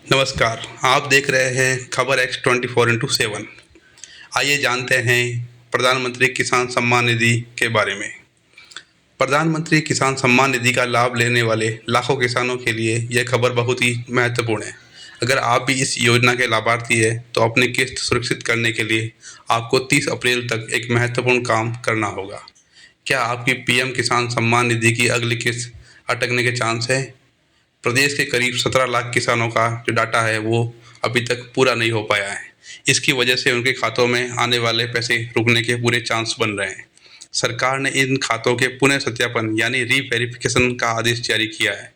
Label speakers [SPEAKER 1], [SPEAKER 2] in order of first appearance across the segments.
[SPEAKER 1] नमस्कार, आप देख रहे हैं खबर एक्स 24x7। आइए जानते हैं प्रधानमंत्री किसान सम्मान निधि के बारे में। प्रधानमंत्री किसान सम्मान निधि का लाभ लेने वाले लाखों किसानों के लिए यह खबर बहुत ही महत्वपूर्ण है। अगर आप भी इस योजना के लाभार्थी हैं तो अपनी किस्त सुरक्षित करने के लिए आपको 30 अप्रैल तक एक महत्वपूर्ण काम करना होगा। क्या आपकी पीएम किसान सम्मान निधि की अगली किस्त अटकने के चांस है? प्रदेश के करीब 17 लाख किसानों का जो डाटा है वो अभी तक पूरा नहीं हो पाया है। इसकी वजह से उनके खातों में आने वाले पैसे रुकने के पूरे चांस बन रहे हैं। सरकार ने इन खातों के पुनः सत्यापन यानी रीवेरिफिकेशन का आदेश जारी किया है।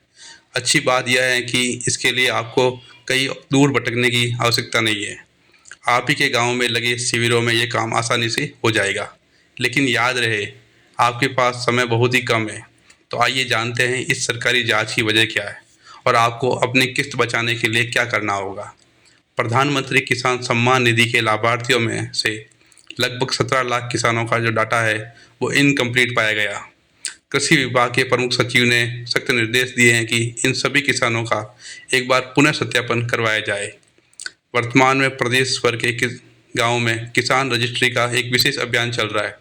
[SPEAKER 1] अच्छी बात यह है कि इसके लिए आपको कहीं दूर भटकने की आवश्यकता नहीं है। आप ही के गांव में लगे शिविरों में ये काम आसानी से हो जाएगा। लेकिन याद रहे, आपके पास समय बहुत ही कम है। तो आइए जानते हैं इस सरकारी जांच की वजह क्या है और आपको अपनी किस्त बचाने के लिए क्या करना होगा। प्रधानमंत्री किसान सम्मान निधि के लाभार्थियों में से लगभग 17 लाख किसानों का जो डाटा है वो इनकम्प्लीट पाया गया। कृषि विभाग के प्रमुख सचिव ने सख्त निर्देश दिए हैं कि इन सभी किसानों का एक बार पुनः सत्यापन करवाया जाए। वर्तमान में प्रदेश भर के गाँव में किसान रजिस्ट्री का एक विशेष अभियान चल रहा है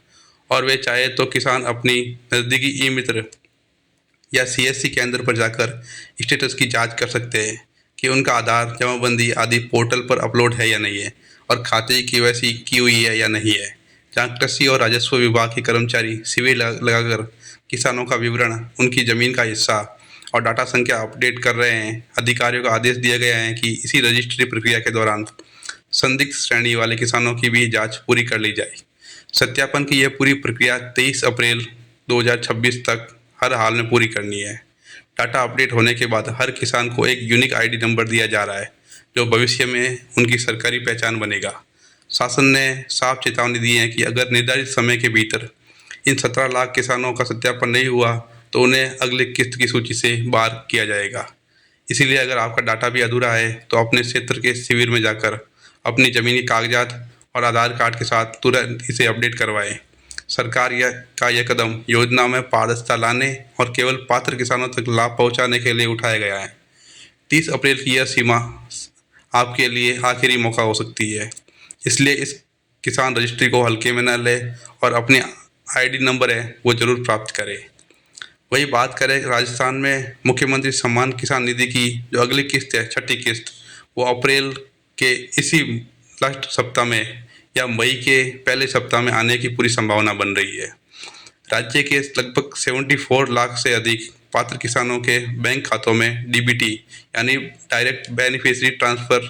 [SPEAKER 1] और वे चाहे तो किसान अपनी नज़दीकी ई मित्र या सीएससी केंद्र पर जाकर स्टेटस की जांच कर सकते हैं कि उनका आधार, जमाबंदी आदि पोर्टल पर अपलोड है या नहीं है और खाते की केवाईसी की हुई है या नहीं है। जहां कृषि और राजस्व विभाग के कर्मचारी शिविर लगाकर किसानों का विवरण, उनकी ज़मीन का हिस्सा और डाटा संख्या अपडेट कर रहे हैं। अधिकारियों को आदेश दिया गया है कि इसी रजिस्ट्री प्रक्रिया के दौरान संदिग्ध श्रेणी वाले किसानों की भी जाँच पूरी कर ली जाए। सत्यापन की यह पूरी प्रक्रिया 23 अप्रैल 2026 तक हर हाल में पूरी करनी है। डाटा अपडेट होने के बाद हर किसान को एक यूनिक आईडी नंबर दिया जा रहा है जो भविष्य में उनकी सरकारी पहचान बनेगा। शासन ने साफ चेतावनी दी है कि अगर निर्धारित समय के भीतर इन 17 लाख किसानों का सत्यापन नहीं हुआ तो उन्हें अगली किस्त की सूची से बाहर किया जाएगा। इसीलिए अगर आपका डाटा भी अधूरा है तो अपने क्षेत्र के शिविर में जाकर अपनी ज़मीनी कागजात और आधार कार्ड के साथ तुरंत इसे अपडेट करवाएं। सरकार यह कदम योजना में पारदर्शिता लाने और केवल पात्र किसानों तक लाभ पहुंचाने के लिए उठाया गया है। 30 अप्रैल की यह सीमा आपके लिए आखिरी मौका हो सकती है, इसलिए इस किसान रजिस्ट्री को हल्के में न लें और अपनी आईडी नंबर है वो ज़रूर प्राप्त करें। वही बात करें राजस्थान में मुख्यमंत्री सम्मान किसान निधि की जो अगली किस्त है, छठी किस्त, वो अप्रैल के इसी लास्ट सप्ताह में या मई के पहले सप्ताह में आने की पूरी संभावना बन रही है। राज्य के लगभग 74 लाख से अधिक पात्र किसानों के बैंक खातों में डीबीटी यानी डायरेक्ट बेनिफिशियरी ट्रांसफ़र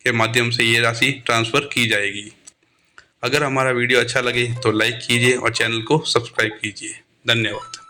[SPEAKER 1] के माध्यम से ये राशि ट्रांसफ़र की जाएगी। अगर हमारा वीडियो अच्छा लगे तो लाइक कीजिए और चैनल को सब्सक्राइब कीजिए। धन्यवाद।